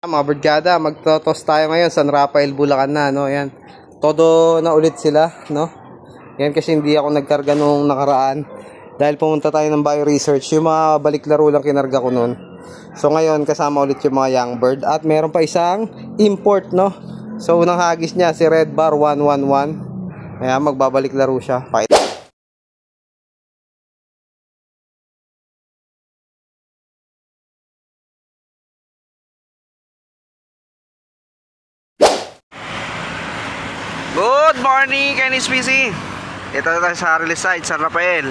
Mga barkada, magtotos tayo ngayon San Rafael, Bulacan na, no? Ayan. Todo na ulit sila, no? Yan kasi hindi ako nagkarga nung nakaraan dahil pumunta tayo ng bio research. Yung mga baliklaro lang kinarga ko nun. So ngayon kasama ulit yung mga young bird at meron pa isang import, no? So unang hagis niya si Red Bar 111. Ayan, magbabalik laro siya. Good morning, Kenny's PC. Ito na tayo sa release site, San Rafael.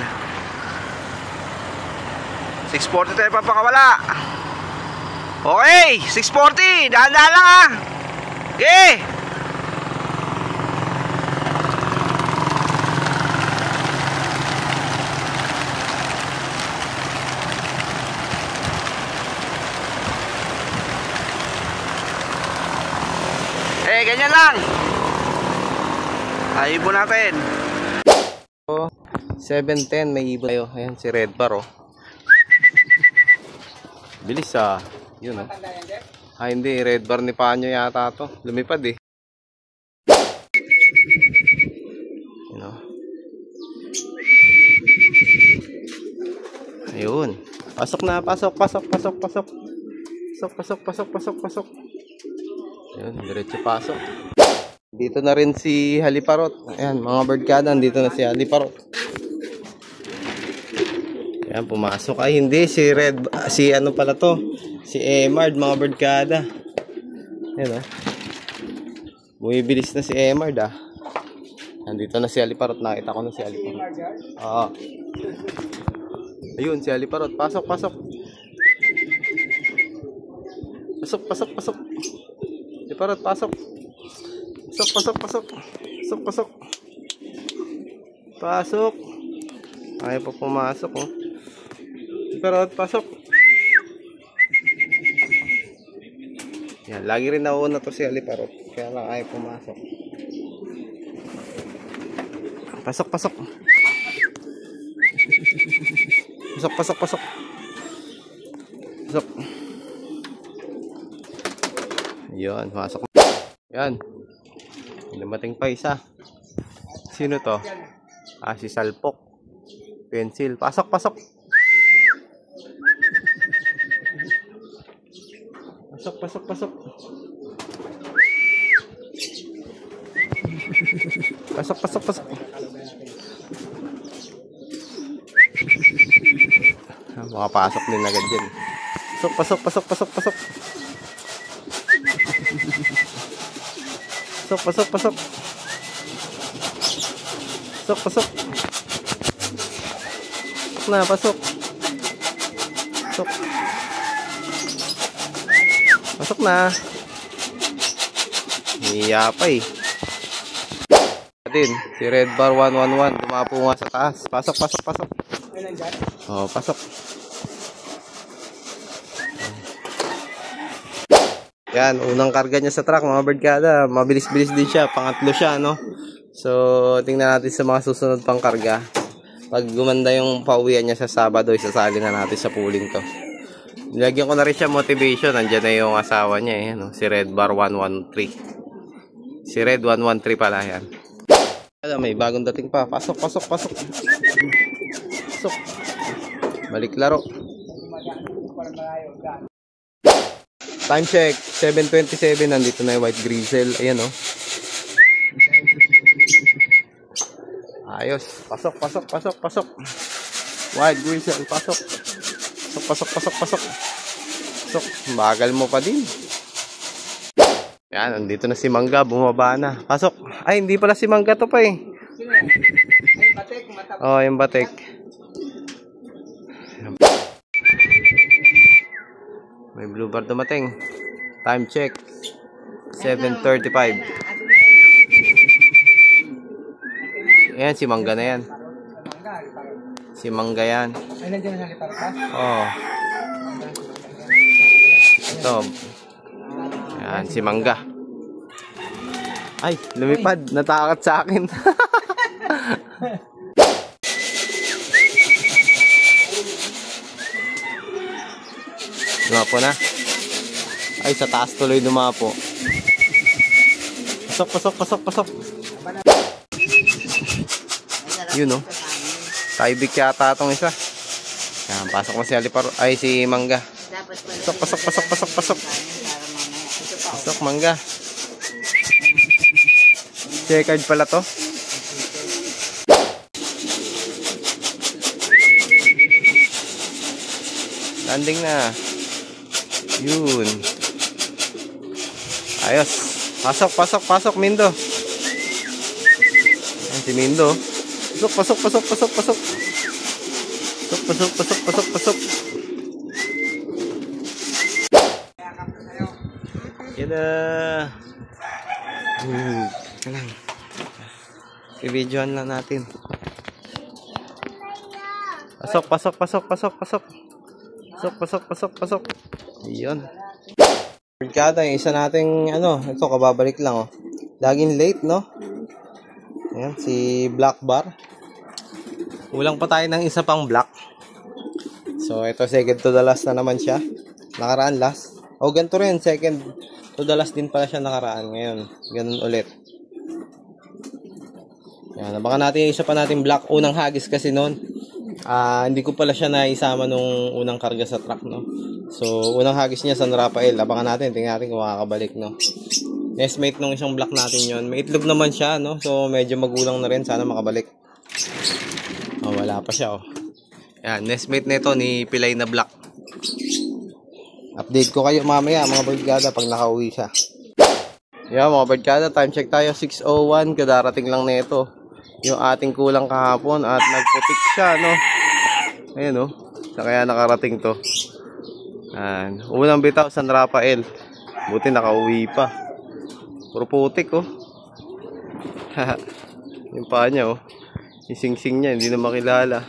640 tayo papakawala. Okay, 640. Dahan-dahan lang ah. Okay. Ganyan lang. Ibon natin. 7:10 may ibon tayo. Ayan si Red Bar, oh. Bilis ah. Yun, oh. Hindi, Red Bar ni Panyo yata to. Lumipad eh. Yun, oh. Ayun. Pasok na, pasok. Pasok. Ayun, diretso pasok. Dito na rin si Haliparot. Ayan, mga birdkada, dito na si Haliparot. Ayan, pumasok. Ay, hindi. Si ano pala to? Si Emard, mga birdkada. Ayan, oh. Bumibilis na si Emard, ah. Nandito na si Haliparot. Nakita ko na si Haliparot. Oo. Ayun, si Haliparot. Pasok. Pasok. Haliparot, pasok. Pasok. Ayaw pa pumasok, oh. Pero pasok. Yan, lagi rin nauna to si Haliparot. Kaya lang ayaw pumasok. Pasok. Yan, pasok. Yan. Dumating pa isa. Sino to? Si Salpok. Pencil. Pasok. Pasok. Makapasok din agad dyan. Pasok. Pasok. Pasok na. Hiya pa eh. Atin, si Red Bar 111 dumapo nga sa taas. Pasok. Oh, pasok. Yan, unang karga niya sa truck, mga birdkada. Mabilis-bilis din siya, pangatlo siya, no? So, tingnan natin sa mga susunod pang karga. Pag gumanda yung pauwian niya sa Sabado, isasali na natin sa pooling to. Nilagyan ko na rin siya motivation. Nandiyan na yung asawa niya, eh, no? Si Red Bar 113. Si Red 113 pala yan. May bagong dating pa. Pasok. Balik laro. Time check, 7:27. Nandito na yung white grizzle. Ayan, oh. Ayos. Pasok. White grizzle, pasok. Pasok. Bagal mo pa din. Yan, nandito na si Mangga. Bumaba na. Pasok. Ay, hindi pala si Mangga to pa eh. Oh, yung batik. May blue bar dumating. Time check, 7:35. Ayan, si Mangga na yan. Si Mangga yan. Ay, nandiyan na Haliparot ka? Oo. Ito. Ayan, si Mangga. Ay, lumipad. Natakot sa akin. Lumapo na. Ay, Ay, sa taas tuloy dumapo. Pasok, pasok, pasok, pasok. Yun, oh. Taibik yata itong isa. Yan, pasok mo si Aliparo. Ay, si Mangga. Pasok, pasok, pasok, pasok, pasok. Pasok, Mangga. Checkered pala to. Landing na. Yun. Ayos. Pasok, pasok, pasok, Mindo. Ayan si Mindo. Pasok, pasok, pasok, pasok, pasok. Pasok, pasok, pasok, pasok, pasok. Yan na. Kalang. I-videoan lang natin. Pasok, pasok, pasok, pasok, pasok. Pasok, pasok, pasok, pasok. Iyon. Barkada, yung isa nating ito kababalik lang, oh. Laging late, no? Ayan, si Black Bar. Kulang pa tayo ng isa pang black. So, ito second to the last na naman siya. Nakaraan last. O, ganito rin, second to the last din pala siya nakaraan. Ngayon, ganun ulit. Ayan, abangan natin yung isa pa natin black. Unang hagis kasi noon. Hindi ko pala siya naisama nung unang karga sa truck, no? So, unang hagis niya San Rafael. Abangan natin, tingnan natin kung makakabalik, no? Nestmate nung isang black natin yon. May itlog naman siya, no? So, medyo magulang na rin. Sana makabalik. Oh, wala pa siya, oh. Yan, nestmate nito ni Pilay na black. Update ko kayo mamaya, mga barkada, pag nakauwi siya. Yan, mga barkada, time check tayo, 6:01. Kadarating lang nito yung ating kulang kahapon at nagputik siya, no? Ayan, no? So, kaya nakarating to. Unang bitaw, San Rafael. Buti nakauwi pa. Puro putik, oh. Yung paa niya, oh. Yung sing-sing niya, hindi na makilala.